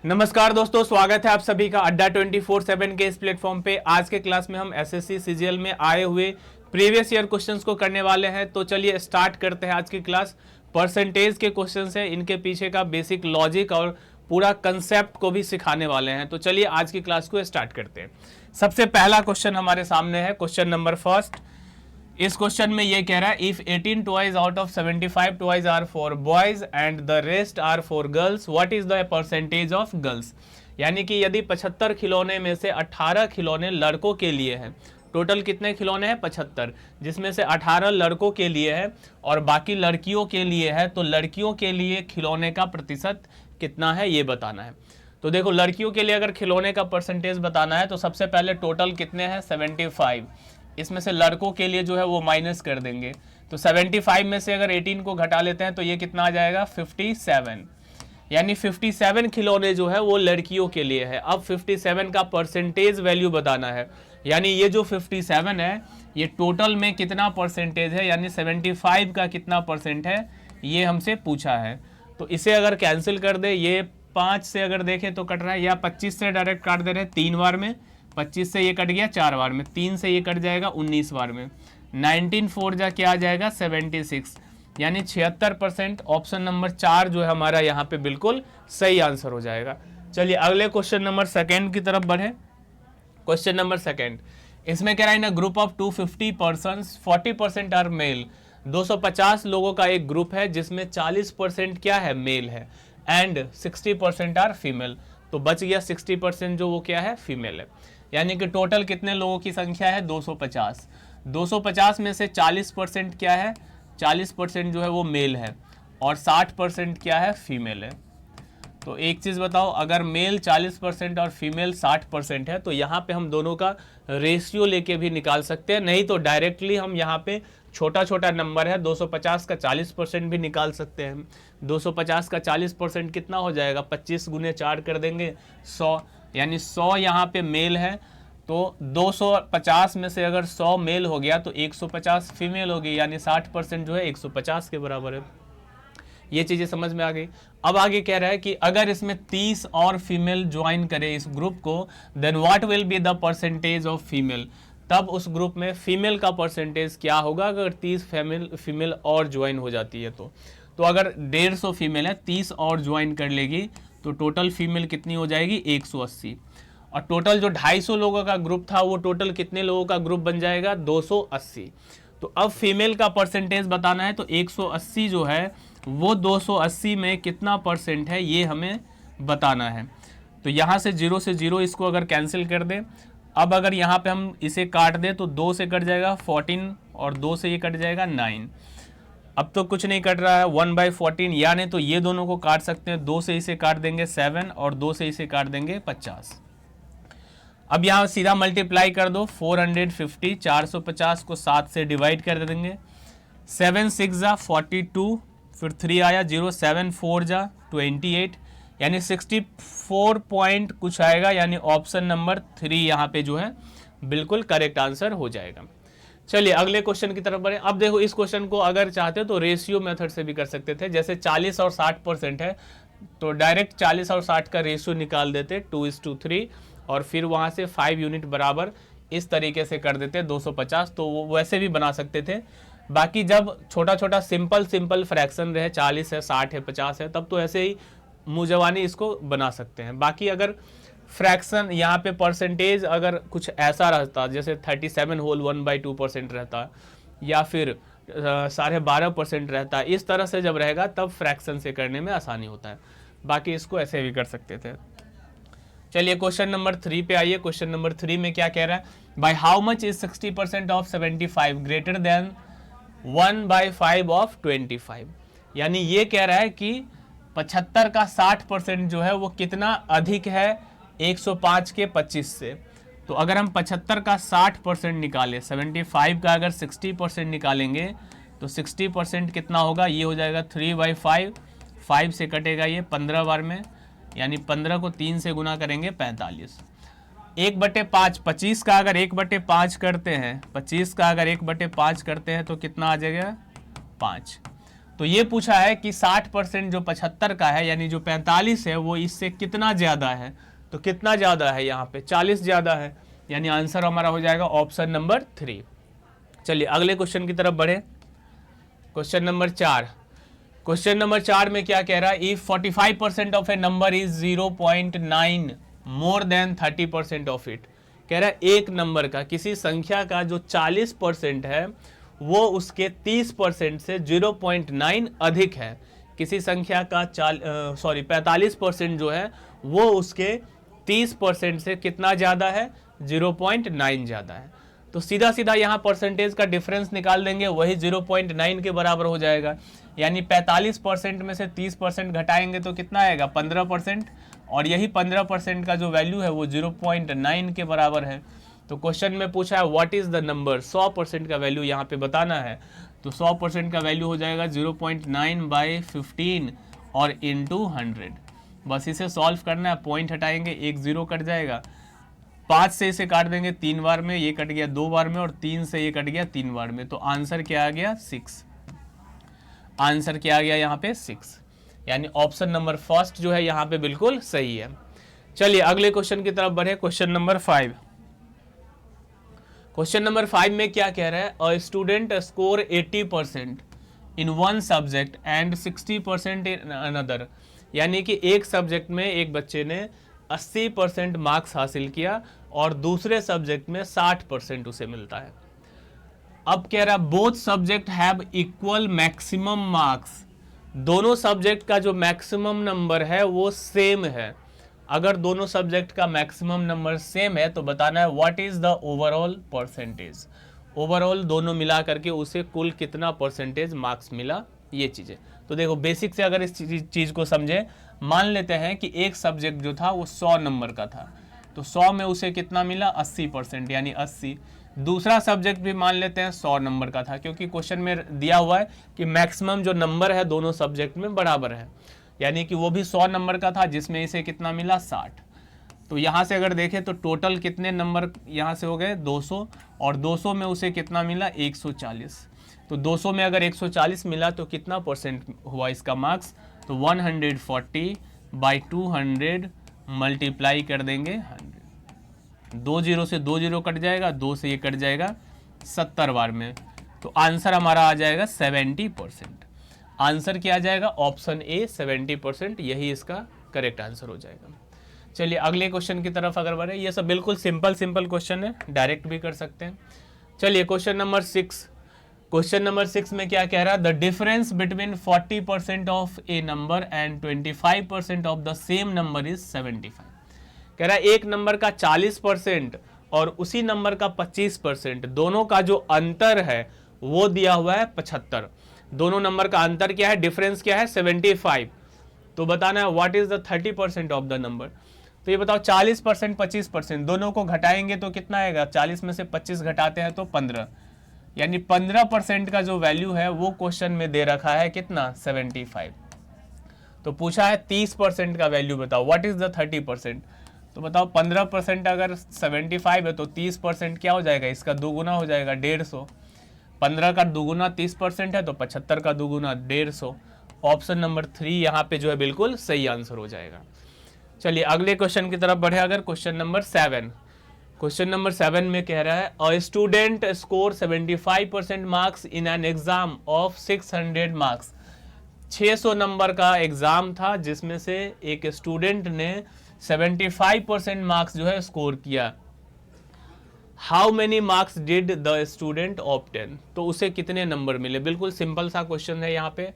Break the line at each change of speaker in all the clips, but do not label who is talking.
नमस्कार दोस्तों, स्वागत है आप सभी का अड्डा 24/7 के इस प्लेटफॉर्म पे। आज के क्लास में हम एसएससी सीजीएल में आए हुए प्रीवियस ईयर क्वेश्चंस को करने वाले हैं। तो चलिए स्टार्ट करते हैं आज की क्लास। परसेंटेज के क्वेश्चंस हैं, इनके पीछे का बेसिक लॉजिक और पूरा कंसेप्ट को भी सिखाने वाले हैं। तो चलिए आज की क्लास को स्टार्ट करते हैं। सबसे पहला क्वेश्चन हमारे सामने है, क्वेश्चन नंबर फर्स्ट। इस क्वेश्चन में ये कह रहा है if 18 toys out of 75 toys are for boys and the rest are for girls, what is the percentage of girls. यानी कि यदि 75 खिलौने में से 18 खिलौने लड़कों के लिए हैं, टोटल कितने खिलौने हैं 75, जिसमें से 18 लड़कों के लिए है और बाकी लड़कियों के लिए है, तो लड़कियों के लिए खिलौने का प्रतिशत कितना है ये बताना है। तो देखो, लड़कियों के लिए अगर खिलौने का परसेंटेज बताना है तो सबसे पहले टोटल कितने हैं 75, इसमें से लड़कों के लिए जो है वो माइनस कर देंगे। तो 75 में से अगर 18 को घटा लेते हैं तो ये कितना आ जाएगा 57, यानी 57 खिलौने जो है वो लड़कियों के लिए है। अब 57 का परसेंटेज वैल्यू बताना है, यानी ये जो 57 है ये टोटल में कितना परसेंटेज है, यानी 75 का कितना परसेंट है ये हमसे पूछा है। तो इसे अगर कैंसिल कर दे, ये 5 से अगर देखें तो कट रहा है, या 25 से डायरेक्ट काट दे रहे हैं 3 बार में, 25 से ये कट गया 4 बार में, 3 से ये कट जाएगा 19 बार में, 19 4 जा क्या आ जाएगा 76, यानी 76%। ऑप्शन नंबर 4 जो है हमारा यहाँ पे बिल्कुल सही आंसर हो जाएगा। चलिए अगले क्वेश्चन नंबर सेकेंड की तरफ बढ़े। क्वेश्चन नंबर सेकेंड, इसमें कह रहा है in group of 250 persons 40% are male. 250 लोगों का एक ग्रुप है जिसमें 40% क्या है मेल है एंड 60% आर फीमेल। तो बच गया 60% जो वो क्या है फीमेल है, यानी कि टोटल कितने लोगों की संख्या है 250। 250 में से 40% क्या है, 40% जो है वो मेल है और 60% क्या है फीमेल है। तो एक चीज़ बताओ, अगर मेल 40% और फीमेल 60% है तो यहाँ पे हम दोनों का रेशियो लेके भी निकाल सकते हैं, नहीं तो डायरेक्टली हम यहाँ पे छोटा छोटा नंबर है 250 का 40% भी निकाल सकते हैं। 250 का 40% कितना हो जाएगा, 25 गुने 4 कर देंगे 100, यानी 100 यहाँ पे मेल है। तो 250 में से अगर 100 मेल हो गया तो 150 फीमेल होगी, यानी 60% जो है 150 के बराबर है। ये चीज़ें समझ में आ गई। अब आगे कह रहा है कि अगर इसमें 30 और फीमेल ज्वाइन करे इस ग्रुप को, then what will be the percentage of female. तब उस ग्रुप में फीमेल का परसेंटेज क्या होगा अगर 30 फीमेल और ज्वाइन हो जाती है। तो अगर 150 फीमेल है, 30 और ज्वाइन कर लेगी तो टोटल फीमेल कितनी हो जाएगी 180, और टोटल जो 250 लोगों का ग्रुप था वो टोटल कितने लोगों का ग्रुप बन जाएगा 280। तो अब फीमेल का परसेंटेज बताना है, तो 180 जो है वो 280 में कितना परसेंट है ये हमें बताना है। तो यहाँ से 0 से 0 इसको अगर कैंसिल कर दें, अब अगर यहाँ पे हम इसे काट दें तो 2 से कट जाएगा 14 और 2 से ये कट जाएगा 9। अब तो कुछ नहीं कट रहा है 1/14, यानी तो ये दोनों को काट सकते हैं। 2 से इसे काट देंगे 7 और 2 से इसे काट देंगे 50। अब यहाँ सीधा मल्टीप्लाई कर दो, 450, 450 को 7 से डिवाइड कर देंगे, 7 6 जा 42, फिर 3 आया 0, 7 4 जा 28, यानी 64 पॉइंट कुछ आएगा, यानी ऑप्शन नंबर 3 यहाँ पे जो है बिल्कुल करेक्ट आंसर हो जाएगा। चलिए अगले क्वेश्चन की तरफ बढ़े। अब देखो, इस क्वेश्चन को अगर चाहते तो रेशियो मेथड से भी कर सकते थे। जैसे 40 और 60% है तो डायरेक्ट 40 और 60 का रेशियो निकाल देते 2:3, और फिर वहाँ से 5 यूनिट बराबर इस तरीके से कर देते 250। तो वो वैसे भी बना सकते थे। बाकी जब छोटा छोटा सिंपल फ्रैक्शन रहे, 40 है 60 है 50 है, तब तो ऐसे ही मुजवानी इसको बना सकते हैं। बाकी अगर फ्रैक्शन यहाँ पे परसेंटेज अगर कुछ ऐसा रहता, जैसे 37 होल 1/2% रहता, या फिर 12.5% रहता, इस तरह से जब रहेगा तब फ्रैक्शन से करने में आसानी होता है। बाकी इसको ऐसे भी कर सकते थे। चलिए क्वेश्चन नंबर 3 पे आइए। क्वेश्चन नंबर 3 में क्या कह रहा है, by how much is 60% of 75 greater than 1/5 of 25। यानी ये कह रहा है कि 75 का 60% जो है वो कितना अधिक है 105 के 25 से। तो अगर हम 75 का 60% निकालें, 75 का अगर 60% निकालेंगे तो 60% कितना होगा, ये हो जाएगा 3/5, 5 से कटेगा ये 15 बार में, यानी 15 को 3 से गुना करेंगे 45। 1/5, 25 का अगर 1/5 करते हैं, 25 का अगर 1/5 करते हैं तो कितना आ जाएगा 5। तो ये पूछा है कि 60% जो 75 का है यानी जो 45 है वो इससे कितना ज्यादा है, तो कितना ज्यादा है, यहाँ पे 40 ज्यादा है, यानी आंसर हमारा हो जाएगा ऑप्शन नंबर 3। चलिए अगले क्वेश्चन की तरफ बढ़े। Question number 4। क्वेश्चन नंबर 4 में क्या कह रहा है, if 45% of A number is 0.9 more than 30% of it. कह रहा है एक नंबर का, किसी संख्या का जो 40% है वो उसके 30% से 0.9 अधिक है। किसी संख्या का 45% जो है वो उसके 30% से कितना ज़्यादा है, 0.9 ज़्यादा है। तो सीधा सीधा यहाँ परसेंटेज का डिफरेंस निकाल देंगे, वही 0.9 के बराबर हो जाएगा। यानी 45% में से 30% घटाएंगे तो कितना आएगा, 15%, और यही 15% का जो वैल्यू है वो 0.9 के बराबर है। तो क्वेश्चन में पूछा है व्हाट इज द नंबर, 100% का वैल्यू यहाँ पे बताना है। तो 100% का वैल्यू हो जाएगा 0.9/15 और इंटू 100। बस इसे सॉल्व करना है, पॉइंट हटाएंगे, एक जीरो कट जाएगा, 5 से इसे काट देंगे 3 बार में, ये कट गया 2 बार में, और 3 से ये कट गया 3 बार में। तो आंसर क्या आ गया, 6। आंसर क्या आ गया यहाँ पे, 6। यानी ऑप्शन नंबर फर्स्ट जो है यहाँ पे बिल्कुल सही है। चलिए अगले क्वेश्चन की तरफ बढ़े। Question number 5। क्वेश्चन नंबर 5 में क्या कह रहा है, a student score 80% in one subject and 60% in another. यानी कि एक सब्जेक्ट में एक बच्चे ने 80% मार्क्स हासिल किया और दूसरे सब्जेक्ट में 60% उसे मिलता है। अब कह रहा है both subject have equal maximum marks. दोनों सब्जेक्ट का जो मैक्सिमम नंबर है वो सेम है। अगर दोनों सब्जेक्ट का मैक्सिमम नंबर सेम है तो बताना है what is the overall percentage. Overall दोनों मिला करके उसे कुल कितना परसेंटेज मार्क्स मिला, ये चीजें। तो देखो बेसिक से अगर इस चीज को समझे, मान लेते हैं कि एक सब्जेक्ट जो था वो 100 नंबर का था, तो 100 में उसे कितना मिला, 80%, यानी 80। दूसरा सब्जेक्ट भी मान लेते हैं 100 नंबर का था, क्योंकि क्वेश्चन में दिया हुआ है कि मैक्सिमम जो नंबर है दोनों सब्जेक्ट में बराबर है, यानी कि वो भी 100 नंबर का था जिसमें इसे कितना मिला, 60। तो यहाँ से अगर देखें तो टोटल कितने नंबर यहाँ से हो गए, 200, और 200 में उसे कितना मिला, 140। तो 200 में अगर 140 मिला तो कितना परसेंट हुआ इसका मार्क्स, तो 140/200 मल्टीप्लाई कर देंगे 100। 2 जीरो से 2 जीरो कट जाएगा, 2 से ये कट जाएगा 70 बार में, तो आंसर हमारा आ जाएगा 70%। आंसर क्या आ जाएगा, ऑप्शन ए 70%, यही इसका करेक्ट आंसर हो जाएगा। चलिए अगले क्वेश्चन की तरफ अगर बढ़े, ये सब बिल्कुल सिंपल क्वेश्चन है, डायरेक्ट भी कर सकते हैं। चलिए क्वेश्चन नंबर 6। क्वेश्चन नंबर 6 में क्या कह रहा है, the difference between 40% of A number and 25% of the same number is 75। कह रहा है एक नंबर का 40% और उसी नंबर का 25%, दोनों का जो अंतर है वो दिया हुआ है 75। दोनों नंबर का अंतर क्या है, डिफरेंस क्या है, 75। तो बताना है what is the 30% of the number. तो ये बताओ 40% 25%, दोनों को घटाएंगे तो कितना आएगा, 40 में से 25 घटाते हैं तो 15, यानी 15% का जो वैल्यू है वो क्वेश्चन में दे रखा है कितना, 75। तो पूछा है 30% का वैल्यू बताओ, व्हाट इज द 30%। तो बताओ 15% अगर 75 है तो 30% क्या हो जाएगा, इसका दोगुना हो जाएगा, 150। 15 का दोगुना 30% है तो 75 का दोगुना 150। ऑप्शन नंबर 3 यहाँ पे जो है बिल्कुल सही आंसर हो जाएगा। चलिए अगले क्वेश्चन की तरफ बढ़े। अगर क्वेश्चन नंबर 7, क्वेश्चन नंबर 7 में कह रहा है a student score 75% marks in an exam of 600 marks. 600 number का एग्जाम था जिसमें से एक स्टूडेंट ने 75% मार्क्स जो है स्कोर किया। How many marks did the student obtain. तो उसे कितने नंबर मिले, बिल्कुल सिंपल सा क्वेश्चन है। यहाँ पे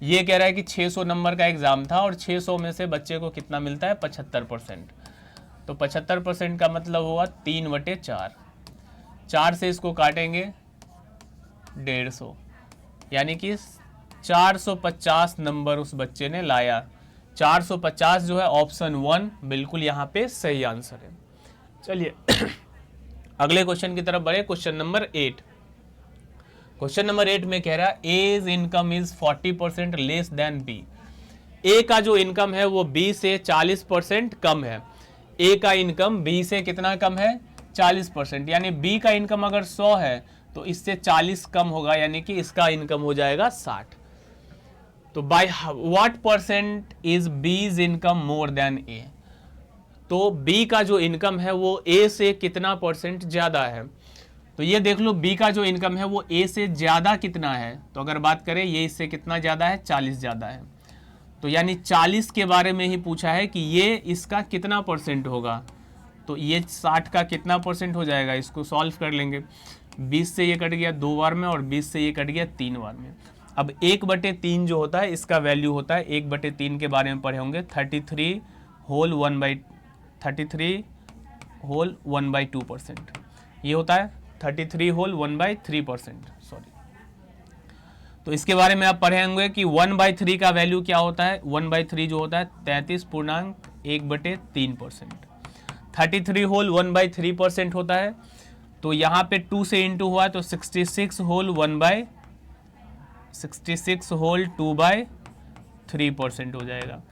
ये कह रहा है कि 600 नंबर का एग्जाम था और 600 में से बच्चे को कितना मिलता है, 75%। तो 75% का मतलब हुआ 3/4। 4 से इसको काटेंगे 150, यानी कि 450 नंबर उस बच्चे ने लाया। 450 जो है ऑप्शन 1 बिल्कुल यहाँ पे सही आंसर है। चलिए अगले क्वेश्चन की तरफ बढ़े। Question number 8। क्वेश्चन नंबर 8 में कह रहा है as income is 40% less than B. A का जो इनकम है वो बी से 40% कम है। ए का इनकम बी से कितना कम है, 40%, यानी बी का इनकम अगर 100 है तो इससे 40 कम होगा, यानी कि इसका इनकम हो जाएगा 60। तो by what percent is B's income more than A, तो बी का जो इनकम है वो ए से कितना परसेंट ज्यादा है। तो ये देख लो बी का जो इनकम है वो ए से ज्यादा कितना है, तो अगर बात करें ये इससे कितना ज्यादा है, 40 ज्यादा है। तो यानी 40 के बारे में ही पूछा है कि ये इसका कितना परसेंट होगा, तो ये 60 का कितना परसेंट हो जाएगा, इसको सॉल्व कर लेंगे। 20 से ये कट गया 2 बार में और 20 से ये कट गया 3 बार में। अब 1/3 जो होता है इसका वैल्यू होता है, 1/3 के बारे में पढ़े होंगे, 33 होल 1/2%। ये होता है 33 होल 1/3%, सॉरी। तो इसके बारे में आप पढ़े होंगे कि 1/3 का वैल्यू क्या होता है, 1/3 जो होता है 33.1/3%। 33 होल 1/3% होता है, तो यहाँ पे 2 से इंटू हुआ तो 66 होल 2/3% हो जाएगा।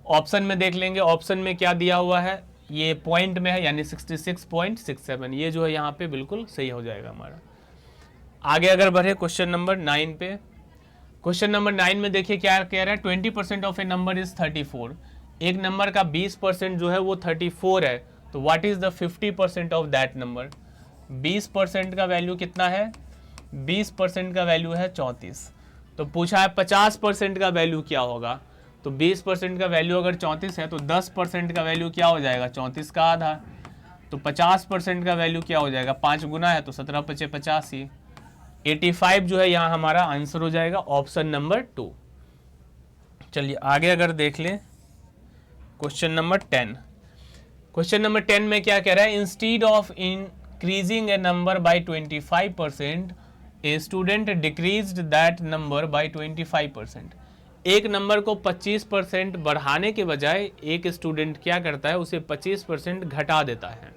ऑप्शन में देख लेंगे, ऑप्शन में क्या दिया हुआ है, ये पॉइंट में है यानी 66.67, ये जो है यहाँ पे बिल्कुल सही हो जाएगा हमारा। आगे अगर बढ़े क्वेश्चन नंबर 9 पे, क्वेश्चन नंबर 9 में देखिए क्या कह रहा है, 20% ऑफ ए नंबर इज 34। एक नंबर का 20% जो है वो 34 है, तो what is the 50% of that number. 20% का वैल्यू कितना है, 20% का वैल्यू है 34। तो पूछा है 50% का वैल्यू क्या होगा, तो 20% का वैल्यू अगर 34 है तो 10% का वैल्यू क्या हो जाएगा, 34 का आधा। तो 50% का वैल्यू क्या हो जाएगा, 5 गुना है तो 17 × 5 = 85। 85 जो है यहाँ हमारा आंसर हो जाएगा, ऑप्शन नंबर 2। चलिए आगे अगर देख लें क्वेश्चन नंबर 10। क्वेश्चन नंबर 10 में क्या कह रहा है, instead of increasing A number by 25%, a student decreased that number by 25%। एक नंबर को 25% बढ़ाने के बजाय एक स्टूडेंट क्या करता है, उसे 25% घटा देता है।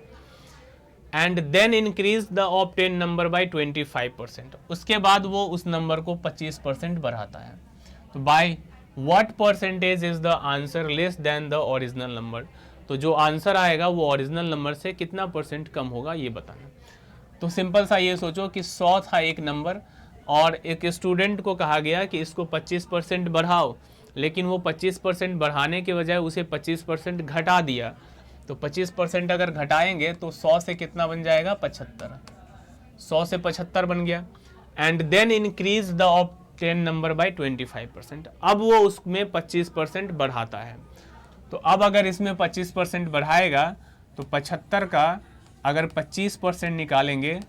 And then increase the obtain number by 25%, उसके बाद वो उस नंबर को 25% बढ़ाता है। तो by what percentage is the answer less than the original number, तो जो आंसर आएगा वो ओरिजिनल नंबर से कितना परसेंट कम होगा ये बताना। तो सिंपल सा ये सोचो कि 100 था एक नंबर और एक स्टूडेंट को कहा गया कि इसको 25% बढ़ाओ, लेकिन वो 25% बढ़ाने के बजाय उसे 25% घटा दिया। तो 25% अगर घटाएंगे तो 100 से कितना बन जाएगा, 75। 100 से 75 बन गया। And then increase the obtain number by 25%, अब वो उसमें 25% बढ़ाता है। तो अब अगर इसमें 25% बढ़ाएगा तो 75 का अगर 25% निकालेंगे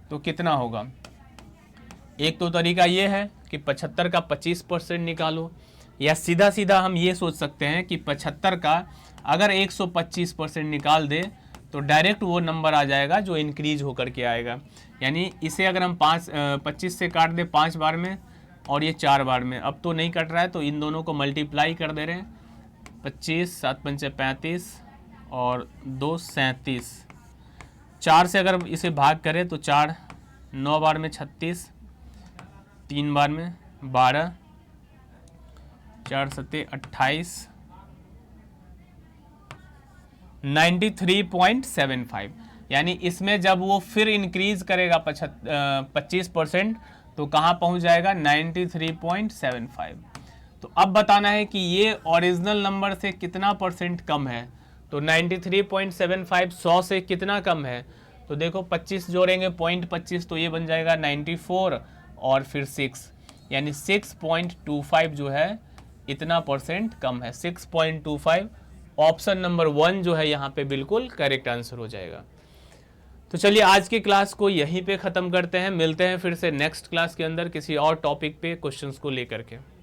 तो कितना होगा। एक तो तरीका ये है कि 75 का 25% निकालो, या सीधा सीधा हम ये सोच सकते हैं कि 75 का अगर 125% निकाल दे तो डायरेक्ट वो नंबर आ जाएगा जो इंक्रीज होकर के आएगा। यानी इसे अगर हम 25 से काट दें 5 बार में और ये 4 बार में, अब तो नहीं कट रहा है तो इन दोनों को मल्टीप्लाई कर दे रहे हैं। 25 7 × 5 = 35 और 2 37। 4 से अगर इसे भाग करें तो 4 9 बार में 36, 3 बार में 12, 4 × 7 = 28, 93.75। यानी इसमें जब वो फिर इंक्रीज करेगा 25% तो कहाँ पहुँच जाएगा, 93.75। तो अब बताना है कि ये ओरिजिनल नंबर से कितना परसेंट कम है। तो 93.75 100 से कितना कम है, तो देखो 25 जोड़ेंगे 0.25 तो ये बन जाएगा 94 और फिर 6, यानी 6.25 जो है इतना परसेंट कम है। 6.25 ऑप्शन नंबर 1 जो है यहाँ पे बिल्कुल करेक्ट आंसर हो जाएगा। तो चलिए आज की क्लास को यहीं पे ख़त्म करते हैं, मिलते हैं फिर से नेक्स्ट क्लास के अंदर किसी और टॉपिक पे क्वेश्चंस को लेकर के।